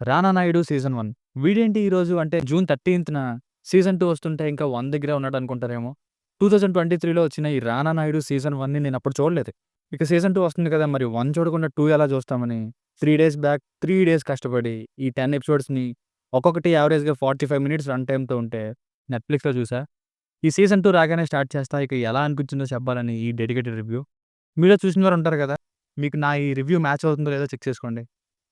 'రానా Naidu' season 1 వీడేంటి ఈరోజు అంటే జూన్ 30న సీజన్ 2 వస్తుంటే ఇంకా 1 దగ్గరే ఉన్నాడనుకుంటారేమో. 2023లో వచ్చిన ఈ 'రానా నాయుడు' సీజన్ 1ని నేనప్పుడు చూడలేదు. ఇక సీజన్ 2 వస్తుంది కదా! మరి 1 చూడకుండా 2 ఎలా చూస్తామని 3 డేస్ బ్యాక్ 3 డేస్ కష్టపడి ఈ 10 ఎపిసోడ్స్‌ని ఒక్కొక్కటి యావరేజ్‌గా 45 మినిట్స్ రన్ టైమ్‌తో ఉంటే నెట్‌ఫ్లిక్స్‌లో చూసా. ఈ సీజన్ 2 రాగానే స్టార్ట్ చేస్తా. ఇక ఎలా అనిపించిందో చెప్పాలని ఈ డెడికేటెడ్ రివ్యూ. మీలో చూసిన వారు ఉంటారు కదా! మీకు నా ఈ రివ్యూ మ్యాచ్ అవుతుందో లేదో చెక్ చేసుకోండి.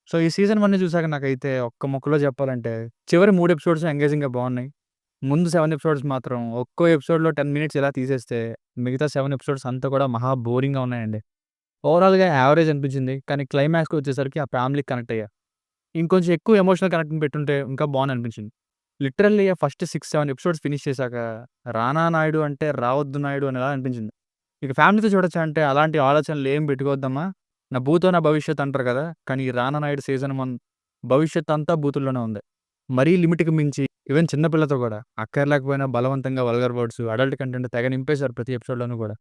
సో, ఈ సీజన్ 1ని చూసాక నాకైతే ఒక్క ముక్కలో చెప్పాలంటే, చివరి 3 ఎపిసోడ్స్ ఎంగేజింగ్‌గా బావున్నాయి. ముందు 7 ఎపిసోడ్స్ మాత్రం ఒక్కో ఎపిసోడ్‌లో 10 మినిట్స్ ఇలా తీసేస్తే, మిగతా 7 ఎపిసోడ్స్ అంతా కూడా మహా బోరింగ్‌గా ఉన్నాయండి. ఓవరాల్‌గా యావరేజ్ అనిపించింది. కానీ క్లైమాక్స్‌కొచ్చేసరికి ఆ ఫ్యామిలీకి కనెక్ట్ అయ్యా. ఇంకొంచెం ఎక్కువ ఎమోషనల్ కనెక్టింగ్ పెట్టుంటే ఇంకా బావుందనిపించింది. లిటరల్లీ ఫస్ట్ 6, 7 ఎపిసోడ్స్ ఫినిష్ చేశాక 'రానా నాయుడు' అంటే 'రావద్దు నాయుడు' అనేలా అనిపించింది. ఇక ఫ్యామిలీతో చూడొచ్చా అంటే అలాంటి ఆలోచనలేం పెట్టుకోవద్దమ్మా. నా భూతో నా భవిష్యత్ అంటారు కదా! కానీ ఈ 'రానా నాయుడు' సీజన్ 1 భవిష్యత్తంతా బూతుల్లోనే ఉంది. మరీ లిమిట్‌కి మించి ఈవెన్ చిన్న పిల్లతో కూడా అక్కర్లేకపోయినా బలవంతంగా వల్గర్ వర్డ్స్, అడల్ట్ కంటెంట్ తెగ నింపేశారు ప్రతి ఎపిసోడ్‌లోనూ కూడా.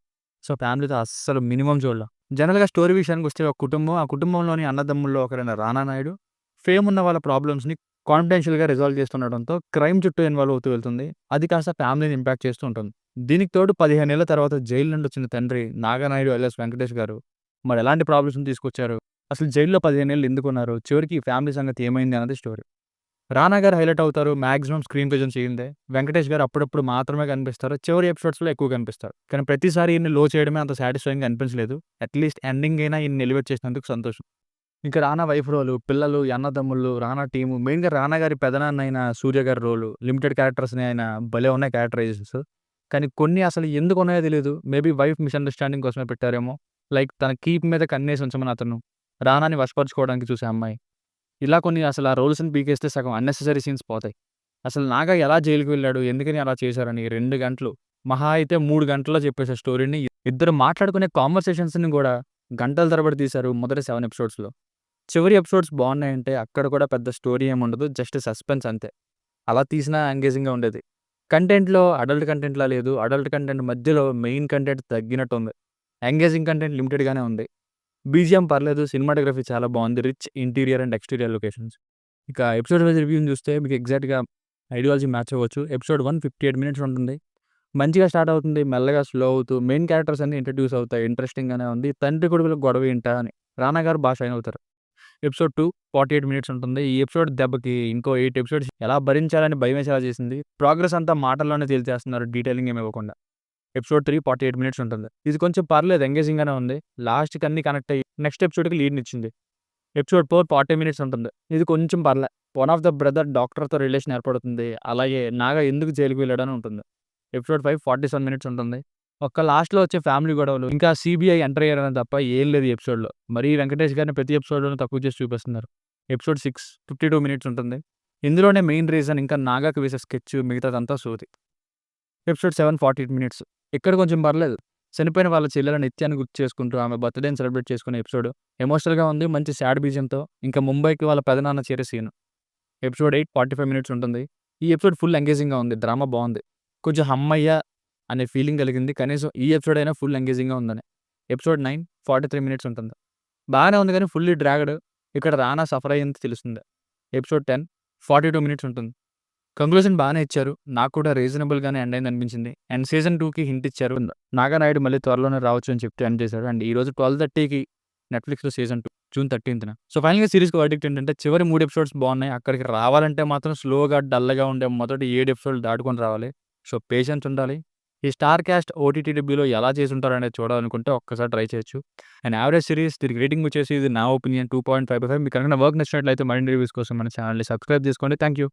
సో, ఫ్యామిలీతో అస్సలు మినిమమ్ చూడలా. జనరల్‌గా స్టోరీ విషయానికొస్తే ఒక కుటుంబం, ఆ కుటుంబంలోని అన్నదమ్ముల్లో ఒకరైన 'రానా నాయుడు' ఫేమ్ ఉన్న వాళ్ళ ప్రాబ్లమ్స్‌ని కాన్ఫిడెన్షియల్‌గా రిజాల్వ్ చేస్తుండడంతో క్రైమ్ చుట్టూ ఇన్వాల్వ్ అవుతూ వెళ్తుంది. అది కాస్త ఫ్యామిలీని ఇంపాక్ట్ చేస్తూ ఉంటుంది. దీనికి తోడు 15 ఏళ్ల తర్వాత జైలు నుండి వచ్చిన తండ్రి నాగనాయుడు అలియాస్ వెంకటేష్ గారు మరి ఎలాంటి ప్రాబ్లమ్స్‌ని తీసుకొచ్చారు? అసలు జైల్‌లో 15 ఏళ్ళు ఎందుకున్నారు? చివరికి ఈ ఫ్యామిలీ సంగతి ఏమైంది అన్నది స్టోరీ. రానా గారు హైలైట్ అవుతారు. మాక్సిమం స్క్రీన్ ప్రెజెన్స్ ఈయనదే. వెంకటేష్ గారు అప్పుడప్పుడు మాత్రమే కనిపిస్తారు. చివరి ఎపిసోడ్స్‌లో ఎక్కువ కనిపిస్తారు. కానీ ప్రతిసారి ఈయన్ని లో చేయడమే అంత సాటిస్ఫైయింగ్‌గా అనిపించలేదు. అట్‌లీస్ట్ ఎండింగ్ అయినా ఈయన్ని ఎలివేట్ చేసినందుకు సంతోషం. ఇంకా రానా వైఫ్ రోలు, పిల్లలు, ఈ అన్నదమ్ముళ్ళు, రానా టీము, మెయిన్‌గా రానా గారి పెదనాన్న అయిన సూర్య గారి రోలు, లిమిటెడ్ క్యారెక్టర్స్‌ని ఆయన భలే ఉన్నాయి క్యారెక్టరైజేషన్స్. కానీ కొన్ని అసలు ఎందుకున్నాయో తెలీదు. మేబీ వైఫ్ మిస్‌అండర్‌స్టాండింగ్ కోసమే పెట్టారేమో. లైక్ తన కీప్ మీద కన్నేసి ఉంచమని అతను, రానాని వశపరుచుకోవడానికి చూసే అమ్మాయి. ఇలా కొన్ని అసలు ఆ రోల్స్‌ని పీకేస్తే సగం అన్నెసెసరీ సీన్స్ పోతాయి. అసలు నాగా ఎలా జైలుకి వెళ్ళాడు? ఎందుకని అలా చేశారని 2 గంటలు, మహా అయితే 3 గంటల్లో చెప్పేసే స్టోరీని ఇద్దరు మాట్లాడుకునే కాన్వర్సేషన్స్‌ని గూడా గంటల తరబడి తీశారు మొదటి 7 ఎపిసోడ్స్‌లో. చివరి ఎపిసోడ్స్ బావున్నాయంటే అక్కడ కూడా పెద్ద స్టోరీ ఏముండదు. జస్ట్ సస్పెన్స్ అంతే. అలా తీసినా ఎంగేజింగ్‌గా ఉండేది. కంటెంట్‌లో అడల్ట్ కంటెంట్‌లా లేదు. అడల్ట్ కంటెంట్ మధ్యలో మెయిన్ కంటెంట్ తగ్గినట్టుంది. ఎంగేజింగ్ కంటెంట్ లిమిటెడ్‌గానే ఉంది. బీజీఎం పర్లేదు. సినిమాటోగ్రఫీ చాలా బావుంది. Rich interior and exterior locations. ఇక ఎపిసోడ్ వైస్ రివ్యూని చూస్తే మీకు ఎగ్జాక్ట్‌గా ఐడియాలజీ మ్యాచ్ అవ్వచ్చు. ఎపిసోడ్ 1 58 మినిట్స్ ఉంటుంది. మంచిగా స్టార్ట్ అవుతుంది. మెల్లగా స్లో అవుతూ మెయిన్ క్యారెక్టర్స్ అన్నీ ఇంట్రొడ్యూస్ అవుతాయి. ఇంట్రెస్టింగ్‌గానే ఉంది. తండ్రి కొడుకుల గొడవ ఏంటా అని. రానా గారు బా షైన్ అవుతారు. ఎపిసోడ్ 2 48 మినిట్స్ ఉంటుంది. ఈ ఎపిసోడ్ దెబ్బకి ఇంకో 8 ఎపిసోడ్స్ ఎలా భరించాలని భయమేసేలా చేసింది. ప్రోగ్రెస్ అంతా మాటల్లోనే తేల్చేస్తున్నారు డీటెయిలింగ్ ఏమి ఇవ్వకుండా. ఎపిసోడ్ 3 48 మినిట్స్ ఉంటుంది. ఇది కొంచెం పర్లేదు ఎంగేజింగ్‌గానే ఉంది. లాస్ట్‌కి అన్నీ కనెక్ట్ అయ్యి నెక్స్ట్ ఎపిసోడ్‌కి లీడ్‌నిచ్చింది. ఎపిసోడ్ 4 40 మినిట్స్ ఉంటుంది. ఇది కొంచెం పర్లే. వన్ ఆఫ్ ద బ్రదర్ డాక్టర్‌తో రిలేషన్ ఏర్పడుతుంది. అలాగే నాగా ఎందుకు జైలుకి వెళ్ళాడని ఉంటుంది. ఎపిసోడ్ 5 47 మినిట్స్ ఉంటుంది. ఒక్క లాస్ట్‌లో వచ్చే ఫ్యామిలీ గొడవలు, ఇంకా సీబీఐ ఎంటర్ అయ్యారని తప్ప ఏం లేదు ఈ ఎపిసోడ్‌లో. మరీ వెంకటేష్ గారిని ప్రతి ఎపిసోడ్‌లోనూ తక్కువ చేసి చూపిస్తున్నారు. ఎపిసోడ్ 6 52 మినిట్స్ ఉంటుంది. ఇందులోనే మెయిన్ రీజన్ ఇంకా నాగాకి వేసే స్కెచ్ మిగతాదంతా సోది. Episode 7 48 minutes. ఇక్కడ కొంచెం పర్లేదు. చనిపోయిన వాళ్ళ చెల్లెల నిత్యాన్ని గుర్తు చేసుకుంటూ ఆమె బర్త్‌డేని సెలబ్రేట్ చేసుకునే ఎపిసోడ్. ఎమోషనల్‌గా ఉంది. మంచి సాడ్ బీజీఎంతో. ఇంకా ముంబైకి వాళ్ళ పెదనాన్న చేరే సీన్. ఎపిసోడ్ 8 45 మినిట్స్ ఉంటుంది. ఈ ఎపిసోడ్ ఫుల్ ఎంగేజింగ్‌గా ఉంది. డ్రామా బావుంది. కొంచెం హమ్మయ్య! అనే ఫీలింగ్ కలిగింది. కనీసం ఈ ఎపిసోడ్ అయినా ఫుల్ ఎంగేజింగ్‌గా ఉందని. ఎపిసోడ్ 9 43 మినిట్స్ ఉంటుంది. బాగానే ఉంది గానీ ఫుల్లీ డ్రాగ్డ్. ఇక్కడ రానా సఫర్ అయ్యింది తెలుస్తుంది. ఎపిసోడ్ 10 42 మినిట్స్ ఉంటుంది. కంక్లూజన్ బానే ఇచ్చారు. నాకు కూడా రీజనబుల్‌గానే ఎండ్ అయిందనిపించింది. అండ్ సీజన్ 2కి హింట్ ఇచ్చారు. నాగానాయుడు మళ్ళీ త్వరలోనే రావచ్చు అని చెప్తూ ఎండ్ చేశాడు. అండ్ ఈరోజు 12:30కి నెట్‌ఫ్లిక్స్‌లో సీజన్ 2 జూన్ 13న. సో, ఫైనల్‌గా సీరీస్‌కి వర్డిక్ట్ ఏంటంటే చివరి 3 ఎపిసోడ్స్ బావున్నాయి. అక్కడికి రావాలంటే మాత్రం స్లోగా, డల్‌గా ఉండే మొదటి 7 ఎపిసోడ్లు దాటుకొని రావాలి. సో, పేషెన్స్ ఉండాలి. ఈ స్టార్ కాస్ట్ ఓటీటీడబ్ల్యూలో ఎలా చేసుంటారనేది చూడాలనుకుంటే ఒక్కసారి ట్రై చేయొచ్చు. అండ్ యావరేజ్ సీరీస్ దీనికి రేటింగ్ వచ్చేసి ఇది నా ఒపీనియన్ 2.5/5. మీకు కనుక నా వర్క్ నచ్చినట్లయితే మరిన్ని రివ్యూస్ కోసం మన ఛానెల్‌ని సబ్స్క్రైబ్ చేసుకోండి. Thank you.